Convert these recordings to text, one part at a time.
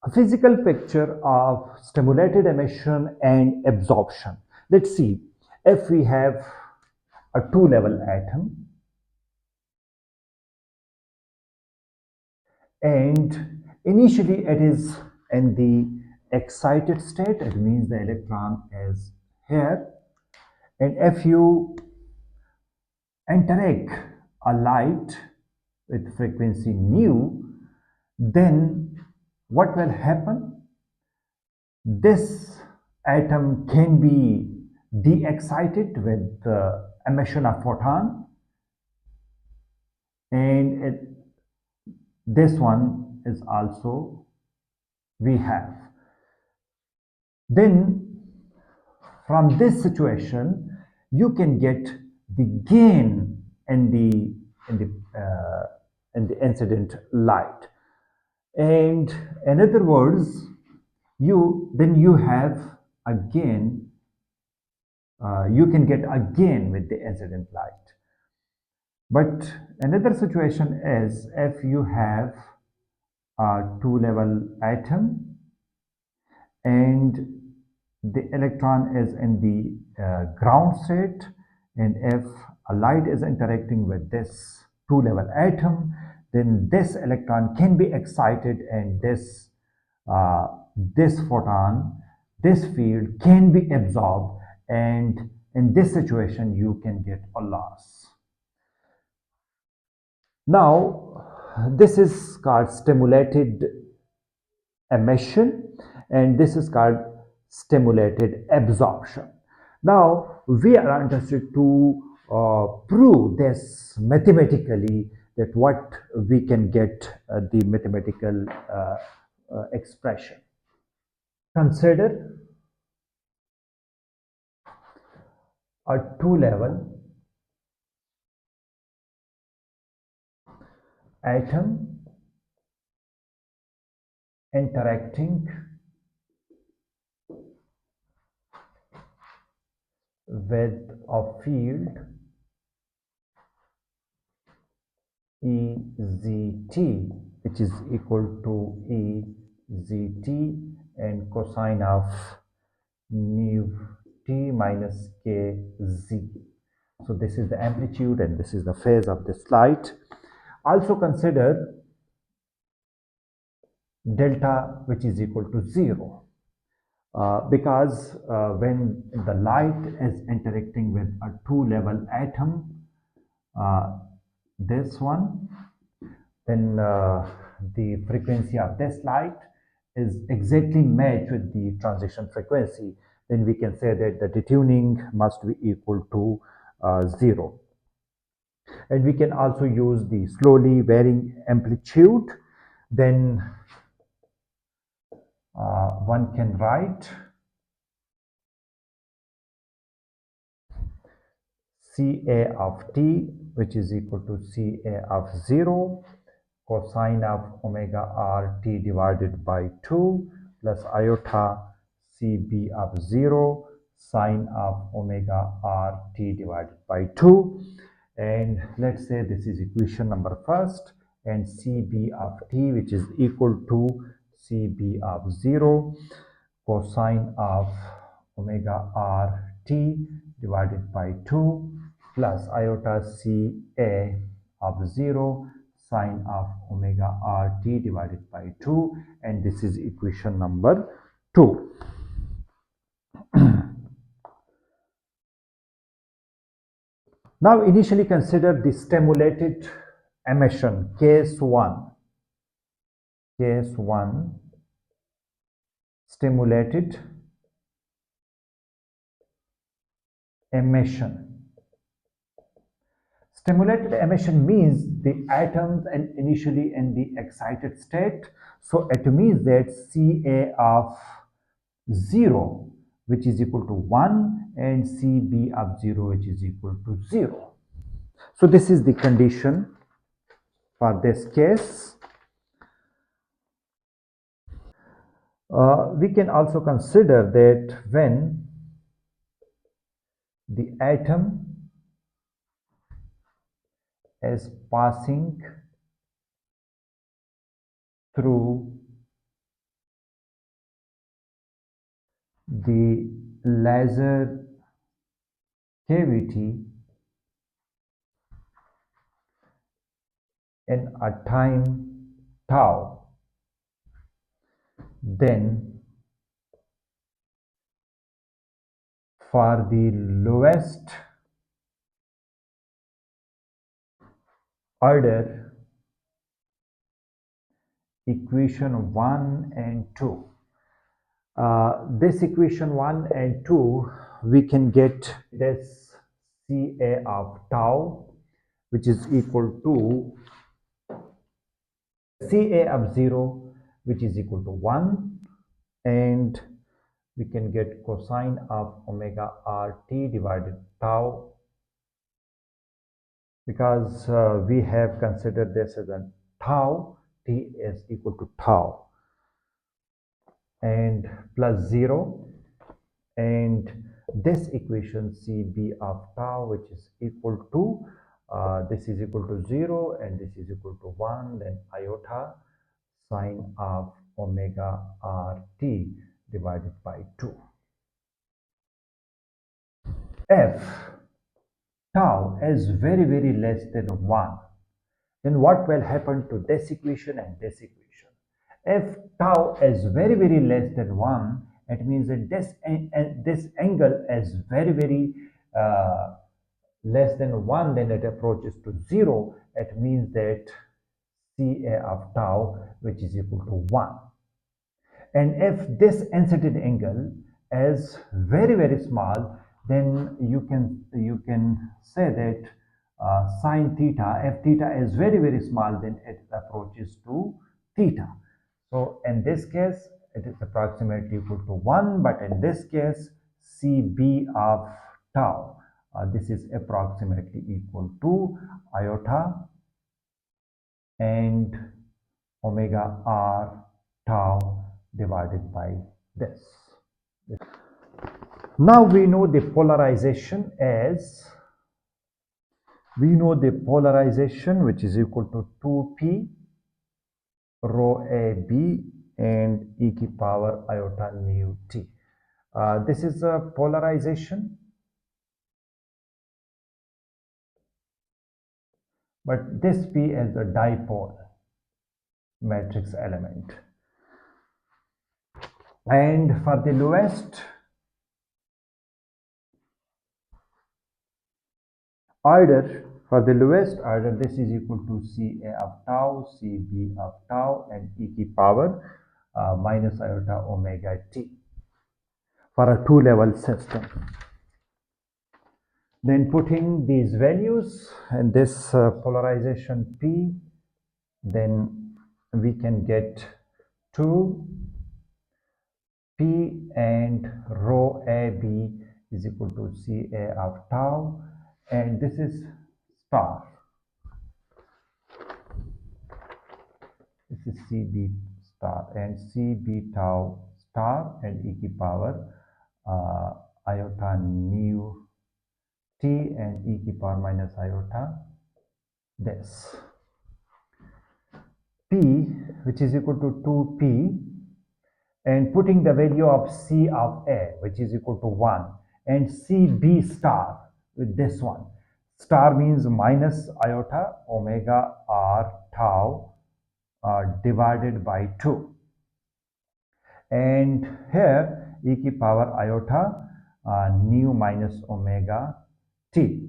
A physical picture of stimulated emission and absorption. Let's see if we have a two-level atom and initially it is in the excited state. It means the electron is here, and if you interact a light with frequency nu, then what will happen? This atom can be de-excited with the emission of photon, and this one is also we have. Then from this situation, you can get the gain in the incident light. And in other words, you have a gain. You can get a gain with the incident light. But another situation is if you have a two-level atom and the electron is in the ground state, and if a light is interacting with this two-level atom, then this electron can be excited, and this photon, this field can be absorbed, and in this situation you can get a loss. Now this is called stimulated emission, and this is called stimulated absorption. Now we are interested to prove this mathematically, that what we can get the mathematical expression. Consider a two-level atom interacting with a field EZT, which is equal to EZT and cosine of nu t minus kz. So this is the amplitude and this is the phase of this light. Also consider delta, which is equal to 0. Because when the light is interacting with a two-level atom, this one, then the frequency of this light is exactly matched with the transition frequency. Then we can say that the detuning must be equal to 0. And we can also use the slowly varying amplitude. Then one can write Ca of t, which is equal to Ca of 0 cosine of omega r t divided by 2 plus iota Cb of 0 sine of omega r t divided by 2. And let's say this is equation number first, and Cb of t, which is equal to Cb of 0 cosine of omega r t divided by 2 plus iota Ca of 0 sine of omega r t divided by 2, and this is equation number 2. Now initially consider the stimulated emission, case 1. Case 1, stimulated emission. Stimulated emission means the atoms are initially in the excited state. So it means that Ca of 0, which is equal to 1, and Cb of 0, which is equal to 0. So this is the condition for this case. We can also consider that when the atom is passing through the laser cavity in a time tau, then for the lowest order equation 1 and 2. This equation 1 and 2, we can get this Ca of tau, which is equal to Ca of 0, which is equal to 1, and we can get cosine of omega rt divided tau, because we have considered this as a tau, t is equal to tau, and plus 0, and this equation Cb of tau, which is equal to this is equal to 0 and this is equal to 1, then iota sine of omega rt divided by 2. If tau is very less than 1, then what will happen to this equation and this equation? If tau is very less than 1, it means that this angle is very less than 1, then it approaches to 0. It means that Ca of tau, which is equal to 1. And if this incident angle is very small, then you can say that sine theta, if theta is very small, then it approaches to theta. So in this case, it is approximately equal to 1, but in this case, Cb of tau, this is approximately equal to iota and omega r tau divided by this. Now we know the polarization as, which is equal to 2p rho a b and e to the power iota nu t. This is a polarization, but this p is a dipole matrix element. And for the lowest order, this is equal to Ca of tau, Cb of tau, and e to the power minus iota omega t for a two-level system. Then putting these values in this polarization P, then we can get 2 P and rho AB is equal to Ca of tau, and this is star. This is Cb star and Cb tau star and e to the power iota nu t and e to the power minus iota this. P, which is equal to 2p, and putting the value of C of A, which is equal to 1, and Cb star with this one. Star means minus iota omega r tau divided by 2. And here e to the power iota nu minus omega t.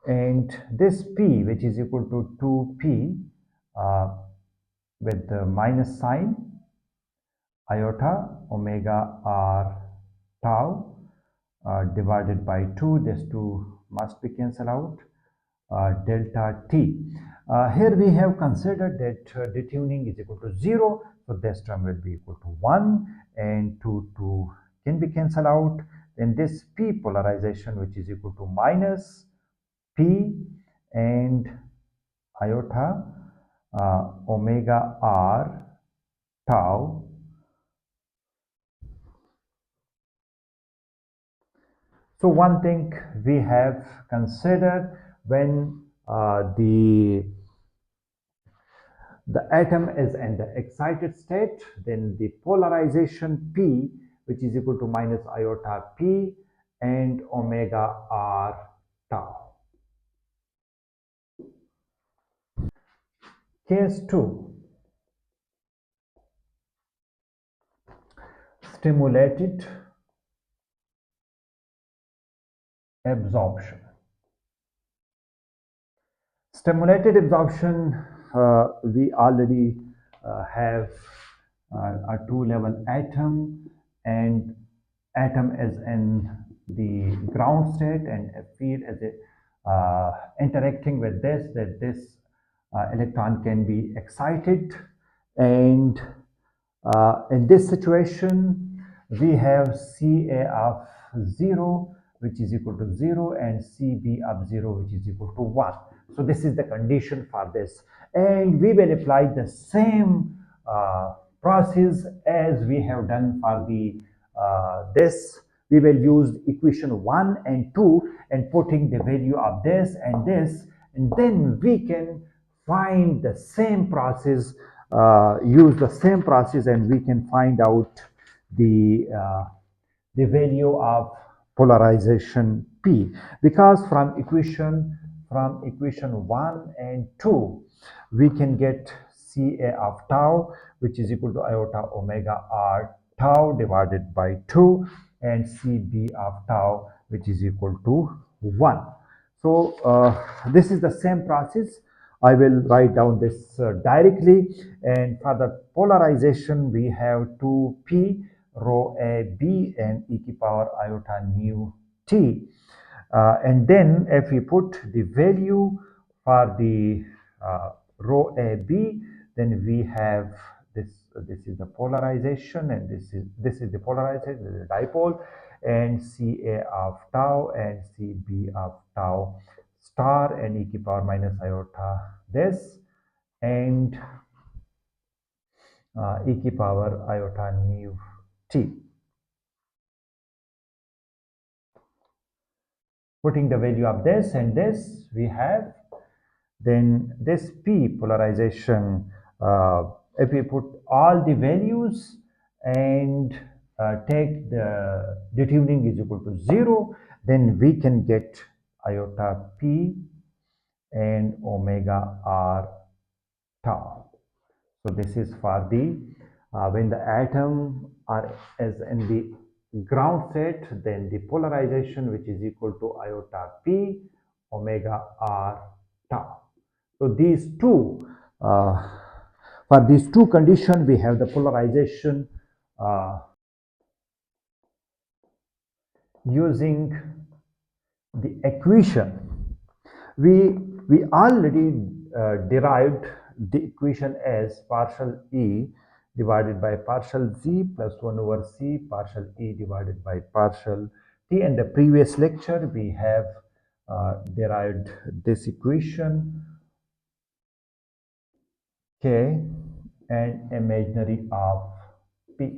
And this p, which is equal to 2p with the minus sign, iota omega r tau divided by 2, this 2 must be cancelled out, delta t. Here we have considered that detuning is equal to 0, so this term will be equal to 1, and 2 can be cancelled out. Then this p polarization, which is equal to minus p and iota omega r tau. So one thing we have considered, when the atom is in the excited state, then the polarization P, which is equal to minus iota p and omega r tau. Case 2, stimulated absorption. Stimulated absorption, we already have a two-level atom, and atom is in the ground state and a field as a interacting with this, that this electron can be excited, and in this situation we have Ca of 0 which is equal to 0 and Cb of 0 which is equal to 1. So this is the condition for this, and we will apply the same process as we have done for the this. We will use equation 1 and 2 and putting the value of this, and then we can find the same process, use the same process, and we can find out the value of polarization P, because from equation 1 and 2 we can get Ca of tau which is equal to iota omega r tau divided by 2 and Cb of tau which is equal to 1. So this is the same process. I will write down this directly, and for the polarization we have 2p rho a b and e to power iota nu t, and then if we put the value for the rho a b, then we have this is the polarization, and this is the polarization, this is the dipole, and Ca of tau and Cb of tau star and e to power minus iota this, and e to power iota nu t. Putting the value of this and this, we have then this P polarization. If we put all the values and take the detuning is equal to 0, then we can get iota P and omega r tau. So this is for the when the atom are as in the ground state, then the polarization which is equal to iota p omega r tau. So these two, for these two conditions, we have the polarization using the equation. We already derived the equation as partial E divided by partial Z plus 1 over C partial E divided by partial T. In the previous lecture, we have derived this equation K and imaginary of P.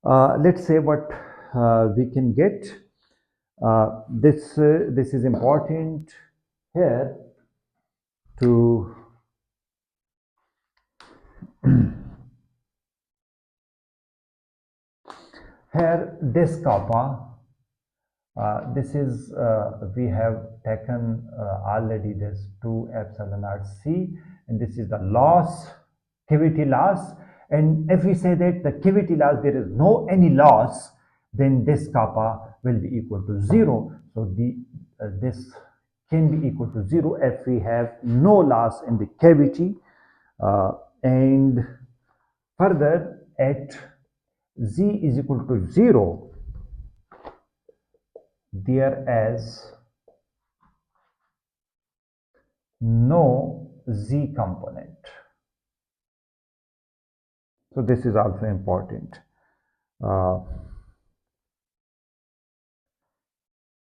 Let's say what we can get. This is important here to here this kappa, this is we have taken already this 2 epsilon naught c, and this is the loss, cavity loss, and if we say that the cavity loss there is no any loss, then this kappa will be equal to 0. So the this can be equal to 0 if we have no loss in the cavity, and further at z is equal to 0, there is no z component. So this is also important.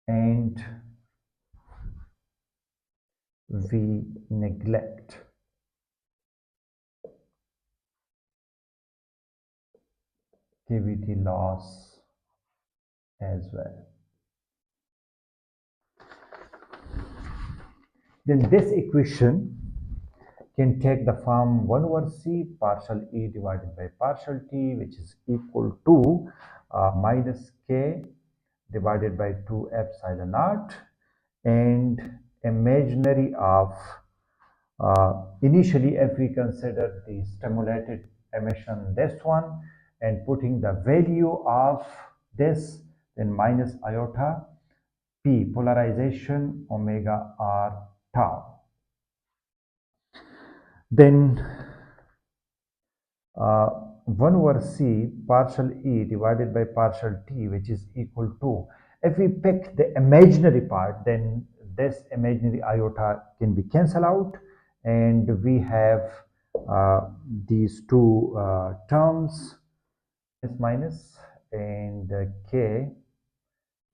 And we neglect cavity loss as well. Then this equation can take the form 1 over c partial E divided by partial t, which is equal to minus k divided by 2 epsilon naught, and imaginary of initially, if we consider the stimulated emission, this one, and putting the value of this, then minus iota p polarization omega r tau. Then 1 over c partial E divided by partial t, which is equal to, if we pick the imaginary part, then this imaginary iota can be cancelled out, and we have these two terms, s minus and k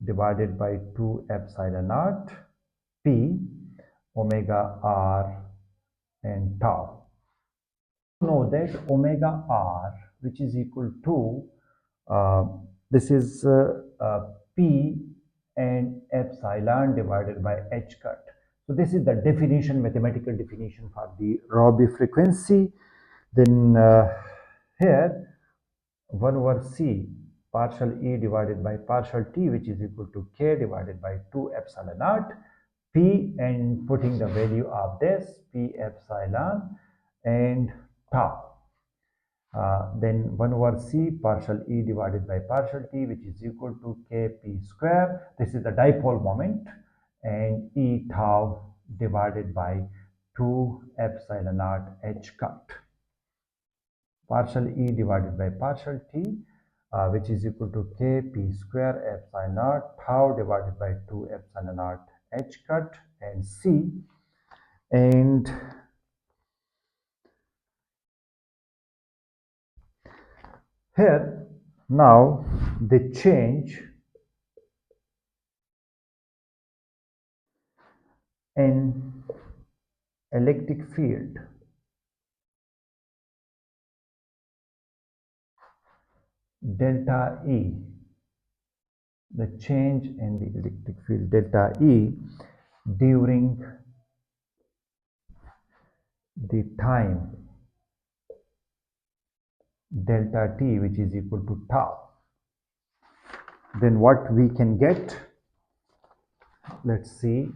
divided by 2 epsilon naught p omega r and tau. Know that omega r, which is equal to this is p and epsilon divided by h cut. So this is the definition, mathematical definition for the Rabi frequency. Then here 1 over c partial E divided by partial t, which is equal to k divided by 2 epsilon naught p, and putting the value of this p epsilon and tau. Then 1 over c partial E divided by partial t, which is equal to kp square. This is the dipole moment, and E tau divided by 2 epsilon naught h cut. Partial E divided by partial t, which is equal to kp square epsilon naught tau divided by 2 epsilon naught h cut, and c. And here now the change in electric field delta E, the change in the electric field delta E during the time delta t, which is equal to tau. Then what we can get, let's see.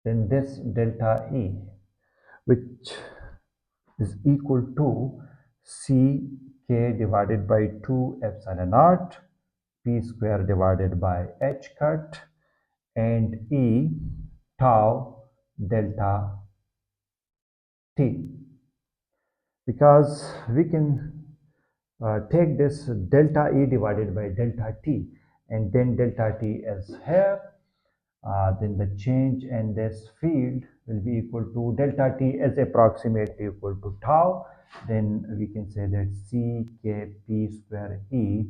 Then this delta E, which is equal to c k divided by 2 epsilon naught p square divided by h cut, and E tau delta t, because we can take this delta E divided by delta t, and then delta t is here. Then the change in this field will be equal to delta t is approximately equal to tau. Then we can say that c k p square E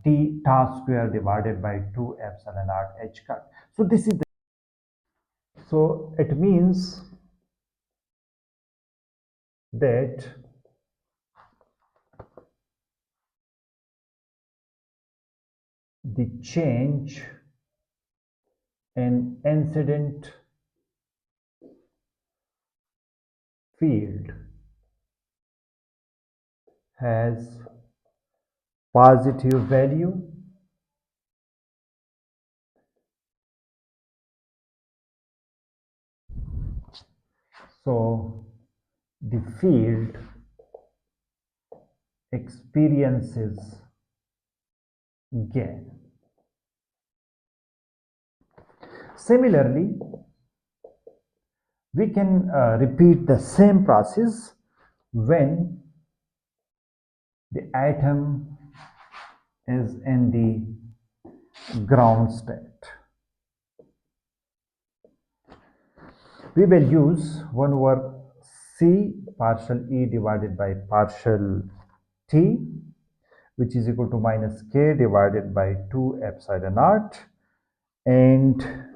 t tau square divided by 2 epsilon naught h cut. So this is so it means that the change in incident field has positive value so the field experiences gain. Similarly, we can repeat the same process when the atom is in the ground state. We will use 1 over c partial E divided by partial t, which is equal to minus k divided by 2 epsilon naught, and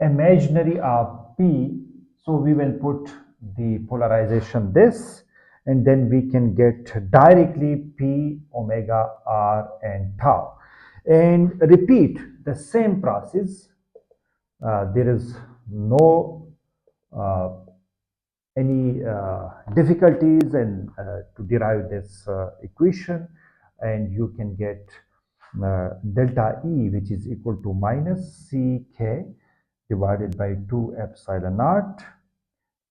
imaginary of p, so we will put the polarization this, and then we can get directly p omega r and tau. and repeat the same process. There is no uh, any difficulties and to derive this equation, and you can get delta E, which is equal to minus Ck divided by 2 epsilon naught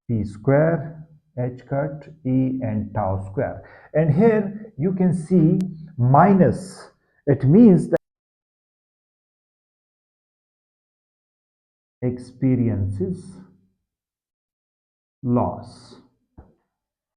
P square H cut E and tau square. And here you can see minus, it means that experiences loss.